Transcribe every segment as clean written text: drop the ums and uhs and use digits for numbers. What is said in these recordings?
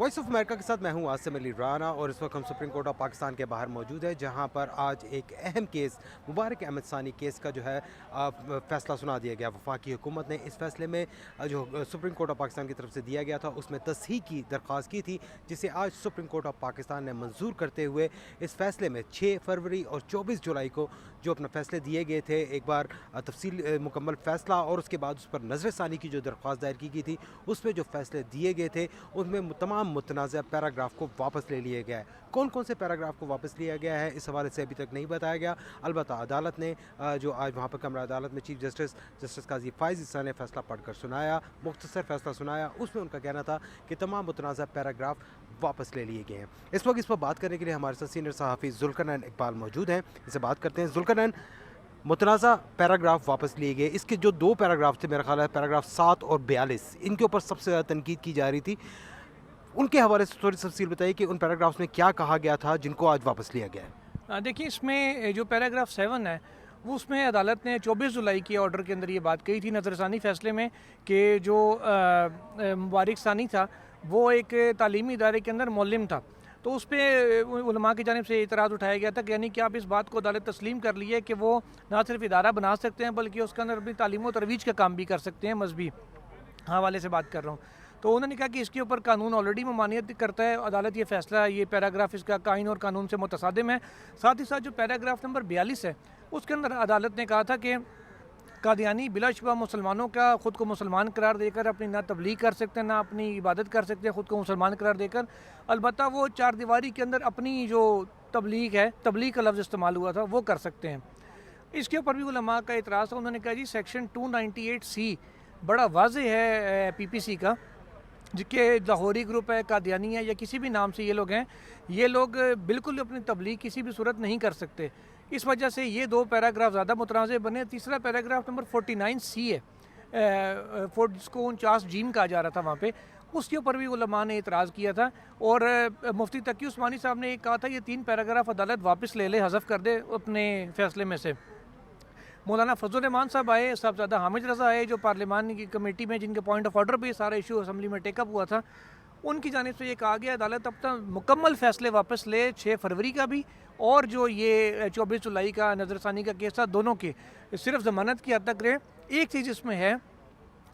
Voice of America के साथ मैं हूं आसिम अली राना और इस वक्त हम सुप्रीम कोर्ट ऑफ पाकिस्तान के बाहर मौजूद है, जहां पर आज एक अहम केस मुबारक अहमद सानी केस का जो है फैसला सुना दिया गया। वफाकी हुकूमत ने इस फैसले में जो सुप्रीम कोर्ट ऑफ पाकिस्तान की तरफ से दिया गया था उसमें तस्हीह की दरख्वास्त की थी, जिसे आज सुप्रीम कोर्ट ऑफ पाकिस्तान ने मंजूर करते हुए इस फैसले में 6 फरवरी और 24 जुलाई को जो अपने फैसले दिए गए थे, एक बार तफसील मुकम्मल फैसला और उसके बाद उस पर नजर सानी की जो दरख्वास्त दायर की गई थी उसमें जो फैसले दिए गए थे उनमें तमाम मुतनाज़ पैराग्राफ को वापस ले लिया गया है। कौन कौन से पैराग्राफ को वापस लिया गया है इस हवाले से अभी तक नहीं बताया गया। अलबत्ता अदालत ने जो आज वहाँ पर कमरा अदालत में चीफ जस्टिस काजी फ़ाइज़ ईसा ने फैसला पढ़कर सुनाया, मुख्तसर फैसला सुनाया। उसमें उनका कहना था कि तमाम मुतनाज़ पैराग्राफ वापस ले लिए गए हैं। इस वक्त इस पर बात करने के लिए हमारे साथ सीनियर सहाफ़ी जुल्करनैन इकबाल मौजूद हैं। इसे बात करते हैं। जुल्करनैन, मुतनाज़ा पैराग्राफ वापस लिए गए, इसके जो 2 पैराग्राफ थे, मेरा ख्याल है पैराग्राफ 7 और 42, इनके ऊपर सबसे ज़्यादा तनकीद की जा रही थी। उनके हवाले से थोड़ी तफसील बताइए कि उन पैराग्राफ्स में क्या कहा गया था जिनको आज वापस लिया गया है। देखिए, इसमें जो पैराग्राफ 7 है वो उसमें अदालत ने 24 जुलाई के ऑर्डर के अंदर ये बात कही थी नज़रसानी फ़ैसले में कि जो मुबारक सानी था वो एक तालीमी इदारे के अंदर मौलिम था, तो उस पर उलमा की जानिब से इतराज़ उठाया गया था कि यानी कि आप इस बात को अदालत तस्लीम कर ली है कि वो ना सिर्फ इदारा बना सकते हैं बल्कि उसके अंदर अपनी तालीम व तरवीज का काम भी कर सकते हैं। मजहबी हवाले से बात कर रहा हूँ, तो उन्होंने कहा कि इसके ऊपर कानून ऑलरेडी ममानियत करता है। अदालत ये फ़ैसला, ये पैराग्राफ इसका कायन और कानून से मुतसादिम है। साथ ही साथ जो पैराग्राफ नंबर 42 है उसके अंदर अदालत ने कहा था कि कादियानी बिलाशुबा मुसलमानों का ख़ुद को मुसलमान करार देकर अपनी ना तबलीग कर सकते हैं ना अपनी इबादत कर सकते हैं, ख़ुद को मुसलमान करार देकर। अलबत्ता वो 4 दीवारी के अंदर अपनी जो तबलीग है, तबलीग का लफ्ज़ इस्तेमाल हुआ था, वो कर सकते हैं। इसके ऊपर भी उलमा का इतराज़ था। उन्होंने कहा जी सेक्शन 298C बड़ा वाज़ेह है PPC का, जिसके लाहौरी ग्रुप है, कादियानी है या किसी भी नाम से ये लोग हैं, ये लोग बिल्कुल अपनी तबलीग किसी भी सूरत नहीं कर सकते। इस वजह से ये 2 पैराग्राफ ज़्यादा मुतनाज़ बने। तीसरा पैराग्राफ नंबर 49C है, जिसको 49 जीम कहा जा रहा था वहाँ पे, उसके ऊपर भी उलमा ने इतराज़ किया था और मुफ्ती तकी उस्मानी साहब ने कहा था ये 3 पैराग्राफ अदालत वापस ले ले, हज़फ कर दे अपने फ़ैसले में से। मौलाना फजल रहमान साहब आए, साहबजादा हामिद रज़ा आए, जो पार्लियामान की कमेटी में जिनके पॉइंट ऑफ ऑर्डर पे सारा इशू असम्बली में टेकअप हुआ था, उनकी जानिब से ये कहा गया अदालत अब तक मुकम्मल फ़ैसले वापस ले, 6 फरवरी का भी और जो ये 24 जुलाई का नज़रसानी का केस था, दोनों के सिर्फ ज़मानत की हद तक रहे। एक चीज़ इसमें है,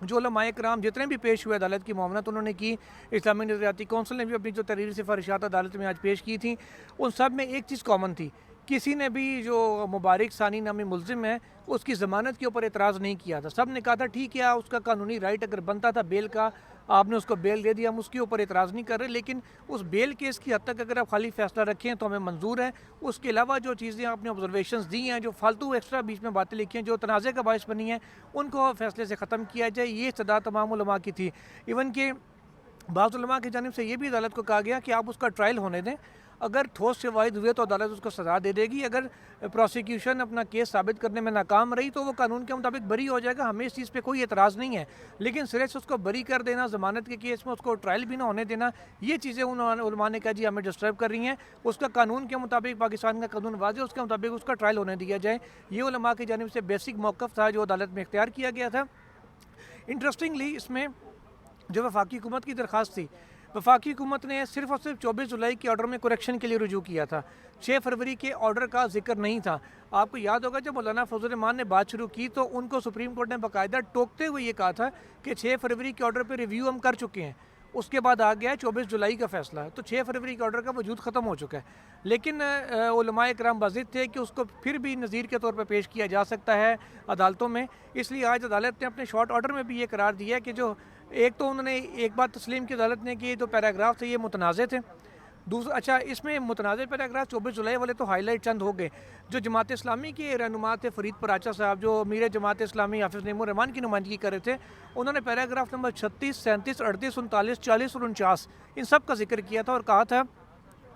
जो उलमाए कराम जितने भी पेश हुए अदालत की मामलात उन्होंने की, इस्लामी नज़रियाती कौंसिल ने भी अपनी जो तहरीरी सिफारिशात अदालत में आज पेश की थी, उन सब में एक चीज़ कॉमन थी, किसी ने भी जो मुबारक सानी नामी मुल्ज़िम है उसकी ज़मानत के ऊपर एतराज़ नहीं किया था। सब ने कहा था ठीक है, उसका कानूनी राइट अगर बनता था बेल का, आपने उसको बेल दे दिया, हम उसके ऊपर एतराज़ नहीं कर रहे, लेकिन उस बेल केस की हद तक अगर आप खाली फ़ैसला रखें तो हमें मंजूर है। उसके अलावा जो चीज़ें आपने ऑब्जर्वेशंस दी हैं, जो फालतू एक्स्ट्रा बीच में बातें लिखी हैं, जो तनाज़े का बायस बनी हैं, उनको फ़ैसले से ख़त्म किया जाए, ये इस्तदा तमाम उलमा की थी। इवन के बाज़ उलमा की जानिब से ये भी अदालत को कहा गया कि आप उसका ट्रायल होने दें, अगर ठोस शवाहिद हुए तो अदालत उसको सज़ा दे देगी, अगर प्रोसिक्यूशन अपना केस साबित करने में नाकाम रही तो वो कानून के मुताबिक बरी हो जाएगा। हमें इस चीज़ पे कोई एतराज़ नहीं है, लेकिन सिरे से उसको बरी कर देना, ज़मानत के केस में उसको ट्रायल भी ना होने देना, ये चीज़ें उलमा ने कहा जी हमें डिस्टर्ब कर रही हैं। उसका कानून के मुताबिक, पाकिस्तान का कानून वाज़ेह, उसके मुताबिक उसका ट्रायल होने दिया जाए। ये उलमा की जानिब से बेसिक मौक़िफ़ था जो अदालत में इख्तियार किया गया था। इंटरेस्टिंगली इसमें जो वफाकी हुकूमत की दरख्वास्त थी, वफाकी हुकूमत ने सिर्फ और सिर्फ 24 जुलाई के ऑर्डर में करेक्शन के लिए रुजू किया था, 6 फरवरी के ऑर्डर का जिक्र नहीं था। आपको याद होगा जब मौलाना फजल रहमान ने बात शुरू की तो उनको सुप्रीम कोर्ट ने बाकायदा टोकते हुए ये कहा था कि 6 फरवरी के ऑर्डर पर रिव्यू हम कर चुके हैं। उसके बाद आ गया 24 जुलाई का फ़ैसला, तो 6 फरवरी के ऑर्डर का वजूद ख़त्म हो चुका है। लेकिन उलमाए कराम बाज़िद थे कि उसको फिर भी नज़ीर के तौर पर पेश किया जा सकता है अदालतों में, इसलिए आज अदालत ने अपने शॉर्ट ऑर्डर में भी ये करार दिया कि जो एक तो उन्होंने एक बात तस्लीम की अदालत ने कि जो पैराग्राफ थे ये मुतनाज़े थे। दूसरा, अच्छा, इसमें मुतनाज़ पैराग्राफ 24 जुलाई वाले तो हाईलाइट चंद हो गए। जो जमात इस्लामी के रहनुमा थे फ़रीद पराचा साहब, जो अमीर जमात इस्लामी हाफिज़ नईमुर रहमान की नुमाइंदगी कर रहे थे, उन्होंने पैराग्राफ नंबर 36, 37, 38, 39, 40 और 49 इन सब का जिक्र किया था और कहा था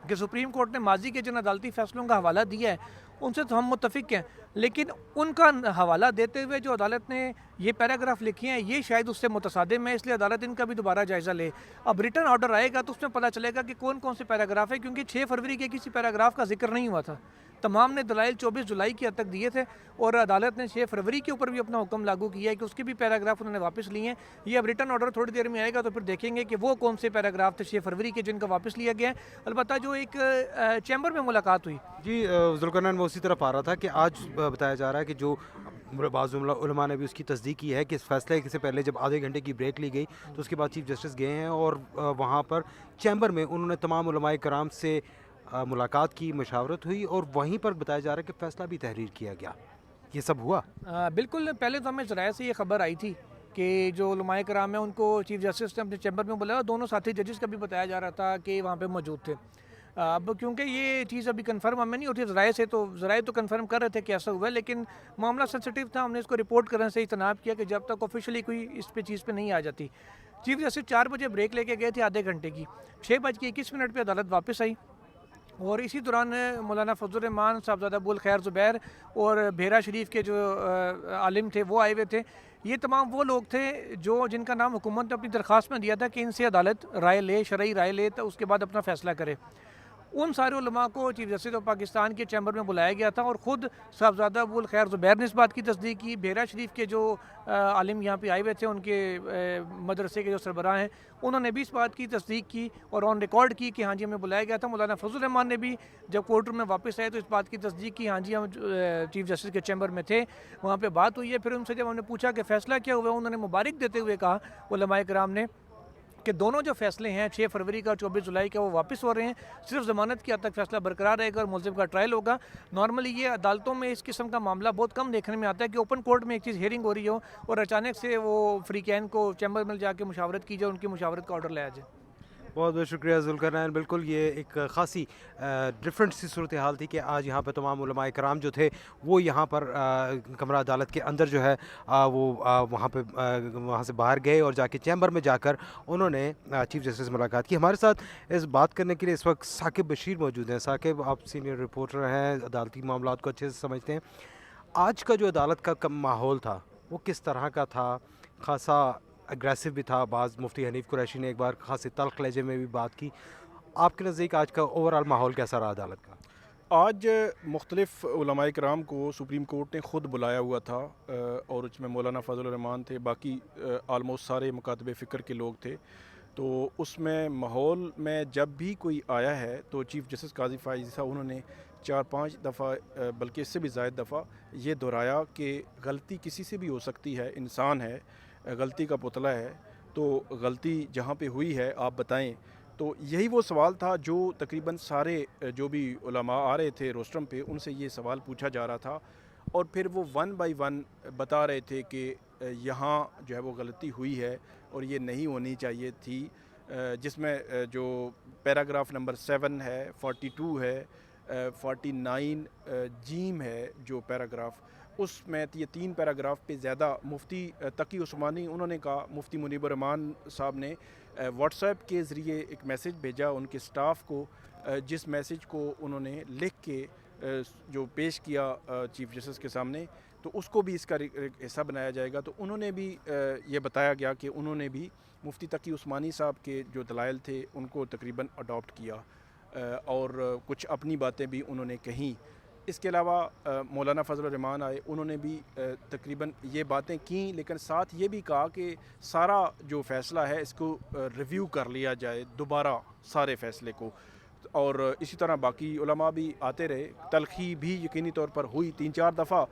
कि सुप्रीम कोर्ट ने माजी के जिन अदालती फ़ैसलों का हवाला दिया है उनसे तो हम मुत्तफिक हैं, लेकिन उनका हवाला देते हुए जो अदालत ने ये पैराग्राफ लिखे हैं ये शायद उससे मुतसादिम है, इसलिए अदालत इनका भी दोबारा जायज़ा ले। अब रिटर्न ऑर्डर आएगा तो उसमें पता चलेगा कि कौन कौन से पैराग्राफ है, क्योंकि 6 फरवरी के किसी पैराग्राफ का जिक्र नहीं हुआ था। तमाम ने दलाइल 24 जुलाई की हद तक दिए थे और अदालत ने 6 फरवरी के ऊपर भी अपना हुक्म लागू किया है कि उसके भी पैराग्राफ उन्होंने वापस लिए हैं। ये अब रिटर्न ऑर्डर थोड़ी देर में आएगा तो फिर देखेंगे कि वो कौन से पैराग्राफ थे 6 फरवरी के जिनका वापस लिया गया है। अलबत्ता जो एक चैम्बर में मुलाकात हुई। जी ज़ुल्करनैन, मैं उसी तरफ आ रहा था कि आज बताया जा रहा है कि जो बाज़ उलमा ने भी उसकी तस्दीक की है कि इस फैसले से पहले जब आधे घंटे की ब्रेक ली गई तो उसके बाद चीफ जस्टिस गए हैं और वहाँ पर चैम्बर में उन्होंने तमाम उलमाए कराम से मुलाकात की, मशावरत हुई और वहीं पर बताया जा रहा है कि फ़ैसला भी तहरीर किया गया। ये सब हुआ? बिल्कुल, पहले तो हमें ज़राए से ये खबर आई थी कि जो उलमाए कराम है उनको चीफ जस्टिस ने अपने चैम्बर में बुलाया और दोनों साथी जजेस का भी बताया जा रहा था कि वहाँ पे मौजूद थे। अब क्योंकि ये चीज़ अभी कंफर्म हमें नहीं होती ज़राए से, तो ज़राए तो कंफर्म कर रहे थे कि ऐसा हुआ है, लेकिन मामला सेंसिटिव था, हमने इसको रिपोर्ट करने से इजतनाब किया कि जब तक ऑफिशियली कोई इस पे चीज़ पे नहीं आ जाती। चीफ जस्टिस 4 बजे ब्रेक लेके गए थे आधे घंटे की, 6:21 पे अदालत वापस आई और इसी दौरान मौलाना फजल रहमान, साहबजादा अबुल खैर ज़ुबैर और भेरा शरीफ के जो आलिम थे वो आए हुए थे। ये तमाम वो लोग थे जो जिनका नाम हुकूमत ने अपनी दरख्वास्त में दिया था कि इनसे अदालत राय ले, शरई राय ले, तो उसके बाद अपना फ़ैसला करे। उन सारे उलमा को चीफ जस्टिस ऑफ पाकिस्तान के चैम्बर में बुलाया गया था और ख़ुद साहबजादा अबुल खैर ज़ुबैर ने इस बात की तस्दीक की। भेरा शरीफ के जो आलिम यहाँ पे आए हुए थे, उनके मदरसे के जो सरबराह हैं, उन्होंने भी इस बात की तस्दीक की और ऑन रिकॉर्ड की कि हाँ जी हमें बुलाया गया था। मौलाना फजल रहमान ने भी जब कोर्ट रूम में वापस आए तो इस बात की तस्दीक की, हाँ जी हम चीफ जस्टिस के चैम्बर में थे, वहाँ पर बात हुई है। फिर उनसे जब हमने पूछा कि फ़ैसला क्या हुआ, उन्होंने मुबारक देते हुए कहा उलमाए कराम ने कि दोनों जो फैसले हैं 6 फरवरी का और 24 जुलाई का वो वापस हो रहे हैं। सिर्फ ज़मानत की हद तक फैसला बरकरार रहेगा और मुलज़िम का ट्रायल होगा। नॉर्मली ये अदालतों में इस किस्म का मामला बहुत कम देखने में आता है कि ओपन कोर्ट में एक चीज़ हियरिंग हो रही हो और अचानक से वो फ्री कैन को चैम्बर में जाके मुशावरत की जाए, उनकी मुशावरत का ऑर्डर लाया जाए। बहुत बहुत शुक्रिया ज़ुल्करनैन। बिल्कुल ये एक ख़ासी डिफरेंट सी सूरत हाल थी कि आज यहाँ पर तमाम उलमाए कराम जो थे वो यहाँ पर कमरा अदालत के अंदर जो है वो वहाँ पे वहाँ से बाहर गए और जाके चैम्बर में जाकर उन्होंने चीफ जस्टिस से मुलाकात की। हमारे साथ इस बात करने के लिए इस वक्त साकिब बशीर मौजूद हैं। साकिब, आप सीनियर रिपोर्टर हैं, अदालती मामलात को अच्छे से समझते हैं। आज का जो अदालत का माहौल था वो किस तरह का था? खासा अग्रेसिव भी था, बाज़ मुफ्ती हनीफ़ कुरैशी ने एक बार खासी तल्ख़ लहजे में भी बात की। आपके नज़दीक आज का ओवरऑल माहौल कैसा रहा अदालत का? आज मुख्तलिफ़ उलमाए कराम को सुप्रीम कोर्ट ने ख़ुद बुलाया हुआ था और उसमें मौलाना फजल रहमान थे, बाकी आलमोस्ट सारे मुकातबे फ़िक्र के लोग थे। तो उसमें माहौल में जब भी कोई आया है तो चीफ़ जस्टिस काज़ी फ़ाइज़ साहब उन्होंने 4-5 दफ़ा बल्कि इससे भी ज़ायद दफ़ा ये दोहराया कि गलती किसी से भी हो सकती है, इंसान है, गलती का पुतला है, तो गलती जहाँ पे हुई है आप बताएं। तो यही वो सवाल था जो तकरीबन सारे जो भी उलमा आ रहे थे रोस्ट्रम पे उनसे ये सवाल पूछा जा रहा था और फिर वो 1 बाय 1 बता रहे थे कि यहाँ जो है वो गलती हुई है और ये नहीं होनी चाहिए थी। जिसमें जो पैराग्राफ नंबर 7 है, 42 है, 49 जीम है जो पैराग्राफ, उसमें ये 3 पैराग्राफ पे ज़्यादा मुफ्ती तकी उस्मानी उन्होंने कहा, मुफ्ती मुनीब रहमान साहब ने व्हाट्सएप के ज़रिए एक मैसेज भेजा उनके स्टाफ को, जिस मैसेज को उन्होंने लिख के जो पेश किया चीफ जस्टिस के सामने, तो उसको भी इसका हिस्सा बनाया जाएगा। तो उन्होंने भी ये बताया गया कि उन्होंने भी मुफ्ती तकी उस्मानी साहब के जो दलाइल थे उनको तकरीबन अडॉप्ट किया और कुछ अपनी बातें भी उन्होंने कहीं। इसके अलावा मौलाना फजल रहमान आए, उन्होंने भी तकरीबन ये बातें की, लेकिन साथ ये भी कहा कि सारा जो फ़ैसला है इसको रिव्यू कर लिया जाए दोबारा सारे फ़ैसले को। और इसी तरह बाकी उलमा भी आते रहे, तलखी भी यकीनी तौर पर हुई, 3-4 दफ़ा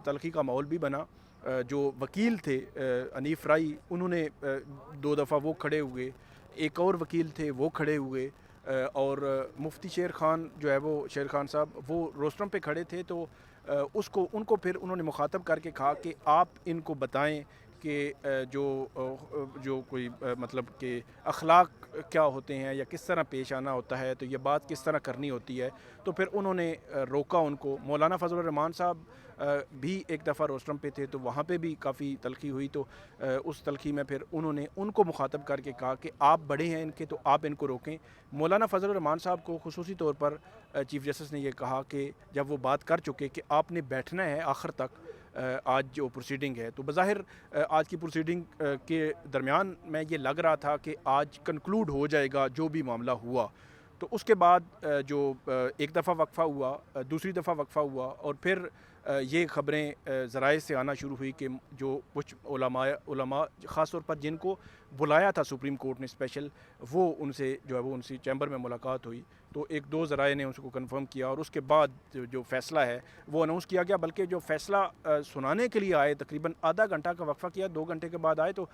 तलखी का माहौल भी बना। जो वकील थे अनीफ राई, उन्होंने 2 दफ़ा वो खड़े हुए, एक और वकील थे वो खड़े हुए और मुफ्ती शेर खान जो है वो शेर खान साहब वो रोस्ट्रम पे खड़े थे। तो उनको फिर उन्होंने मुखातब करके कहा कि आप इनको बताएं के जो कोई मतलब कि अखलाक क्या होते हैं या किस तरह पेश आना होता है, तो ये बात किस तरह करनी होती है, तो फिर उन्होंने रोका उनको। मौलाना फजल रहमान साहब भी एक दफ़ा रोस्ट्रम पे थे, तो वहाँ पे भी काफ़ी तलखी हुई, तो उस तलखी में फिर उन्होंने उनको मुखातब करके कहा कि आप बड़े हैं इनके, तो आप इनको रोकें। मौलाना फजल रहमान साहब को खुसूसी तौर पर चीफ़ जस्टिस ने यह कहा कि जब वो बात कर चुके कि आपने बैठना है आखिर तक, आज जो प्रोसीडिंग है, तो बज़ाहिर आज की प्रोसीडिंग के दरमियान में ये लग रहा था कि आज कंक्लूड हो जाएगा जो भी मामला हुआ। तो उसके बाद जो एक दफ़ा वक्फ़ा हुआ, दूसरी दफ़ा वक्फ़ा हुआ, और फिर ये ख़बरें ज़राए से आना शुरू हुई कि जो कुछ उलमा ख़ास तौर पर जिनको बुलाया था सुप्रीम कोर्ट ने स्पेशल, वो उनसे जो है वो उनसे चैम्बर में मुलाकात हुई, तो एक दो ज़राए ने उसको कंफर्म किया, और उसके बाद जो फ़ैसला है वो अनाउंस किया गया। बल्कि जो फ़ैसला सुनाने के लिए आए, तकरीबन आधा घंटा का वक्फ़ा किया, 2 घंटे के बाद आए, तो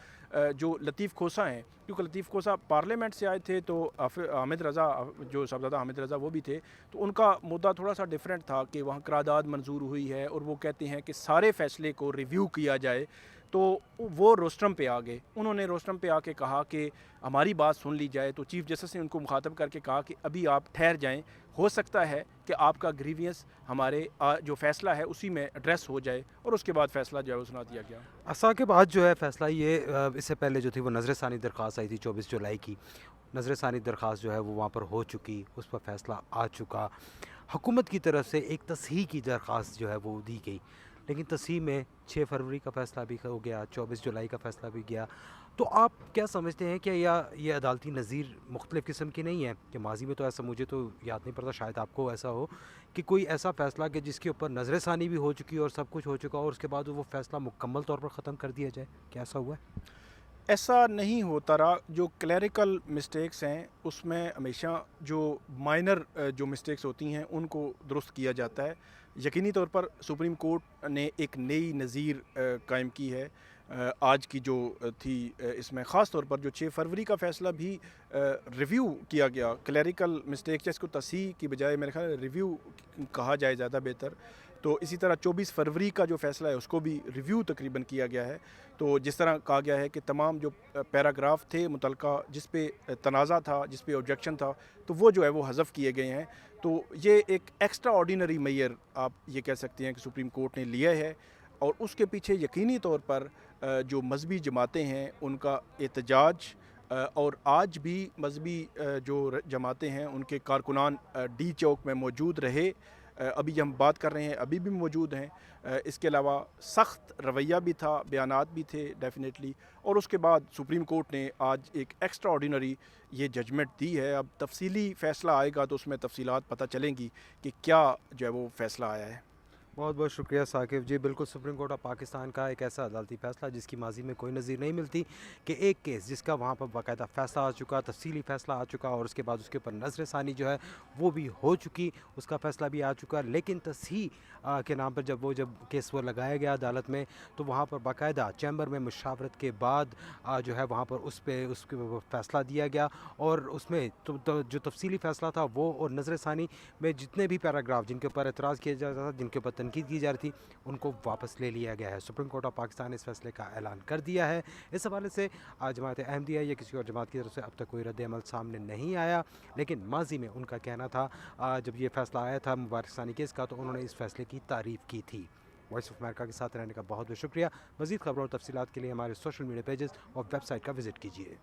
जो लतीफ़ खोसा हैं, क्योंकि लतीफ़ खोसा पार्लियामेंट से आए थे, तो हामिद रज़ा, जो साहबज़ादा हामिद रज़ा वो भी थे, तो उनका मुद्दा थोड़ा सा डिफरेंट था कि वहाँ करारदाद मंजूर हुई है और वो कहते हैं कि सारे फ़ैसले को रिव्यू किया जाए। तो वो रोस्ट्रम पे आ गए, उन्होंने रोस्ट्रम पे आके कहा कि हमारी बात सुन ली जाए। तो चीफ़ जस्टिस ने उनको मुखातब करके कहा कि अभी आप ठहर जाएं, हो सकता है कि आपका ग्रीवियंस हमारे जो फ़ैसला है उसी में एड्रेस हो जाए, और उसके बाद फ़ैसला जो है वो सुना दिया गया। असा के बाद जो है फ़ैसला ये इससे पहले जो थी वो नज़र सानी दरख्वास्त आई थी 24 जुलाई की। नज़र सानी दरख्वास्त जो है वो वहाँ पर हो चुकी, उस पर फ़ैसला आ चुका। हुकूमत की तरफ से एक तस्हीह की दरख्वास्त जो है वो दी गई, लेकिन तस्हीह में 6 फरवरी का फ़ैसला भी हो गया, 24 जुलाई का फ़ैसला भी गया। तो आप क्या समझते हैं कि ये अदालती नज़ीर मुख्तलिफ़ किस्म की नहीं है? कि माजी में तो ऐसा, मुझे तो याद नहीं पड़ता, शायद आपको ऐसा हो कि कोई ऐसा फ़ैसला कि जिसके ऊपर नज़र षानी भी हो चुकी और सब कुछ हो चुका, और उसके बाद वो फ़ैसला मुकम्मल तौर पर ख़त्म कर दिया जाए, क्या ऐसा हुआ है? ऐसा नहीं होता रहा। जो क्लैरिकल मिस्टेक्स हैं उसमें हमेशा जो माइनर जो मिस्टेक्स होती हैं उनको दुरुस्त किया जाता है। यकीनी तौर पर सुप्रीम कोर्ट ने एक नई नज़ीर कायम की है आज की जो थी इसमें ख़ास तौर पर जो 6 फरवरी का फ़ैसला भी रिव्यू किया गया। क्लैरिकल मिस्टेक्स जिसको तस्हीह की बजाय मेरे ख्याल रिव्यू कहा जाए ज़्यादा बेहतर। तो इसी तरह 24 फरवरी का जो फ़ैसला है उसको भी रिव्यू तकरीबन किया गया है। तो जिस तरह कहा गया है कि तमाम जो पैराग्राफ थे मुतलका जिस पे तनाज़ा था, जिस पे ऑब्जेक्शन था, तो वो जो है वो हज़फ किए गए हैं। तो ये एक एक्स्ट्रा ऑर्डिनरी मेयर आप ये कह सकते हैं कि सुप्रीम कोर्ट ने लिया है, और उसके पीछे यकीनी तौर पर जो मजहबी जमातें हैं उनका एहतजाज, और आज भी मजहबी जो जमातें हैं उनके कारकुनान डी चौक में मौजूद रहे। अभी हम बात कर रहे हैं अभी भी मौजूद हैं। इसके अलावा सख्त रवैया भी था, बयानात भी थे डेफिनेटली, और उसके बाद सुप्रीम कोर्ट ने आज एक एक्स्ट्रा ऑर्डिनरी ये जजमेंट दी है। अब तफसीली फ़ैसला आएगा तो उसमें तफसीलात पता चलेंगी कि क्या जो है वो फ़ैसला आया है। बहुत बहुत शुक्रिया साकिब जी। बिल्कुल सुप्रीम कोर्ट ऑफ पाकिस्तान का एक ऐसा अदालती फ़ैसला जिसकी माजी में कोई नज़ीर नहीं मिलती, कि एक केस जिसका वहाँ पर बाकायदा फ़ैसला आ चुका, तफसीली फ़ैसला आ चुका, और उसके बाद उसके ऊपर नज़र षानी जो है वो भी हो चुकी, उसका फ़ैसला भी आ चुका, लेकिन तस्हीह के नाम पर जब केस वो लगाया गया अदालत में, तो वहाँ पर बाकायदा चैम्बर में मुशावरत के बाद जो है वहाँ पर उसके फ़ैसला दिया गया, और उसमें तो जो तफसीली फ़ैसला था वो और नज़र षानी में जितने भी पैराग्राफ जिनके ऊपर एतराज़ किया जाता था, जिनके ऊपर तनकीद की जा रही थी, उनको वापस ले लिया गया है। सुप्रीम कोर्ट ऑफ पाकिस्तान ने इस फैसले का ऐलान कर दिया है। इस हवाले से जमात अहमदिया या किसी और जमात की तरफ से अब तक कोई रद्द अमल सामने नहीं आया, लेकिन माजी में उनका कहना था जब ये फैसला आया था मुबारक सानी केस का, तो उन्होंने इस फैसले की तारीफ़ की थी। वॉइस ऑफ अमेरिका के साथ रहने का बहुत बहुत शुक्रिया। मज़ीद खबरों और तफसीलात के लिए हमारे सोशल मीडिया पेजेस और वेबसाइट का विज़िट कीजिए।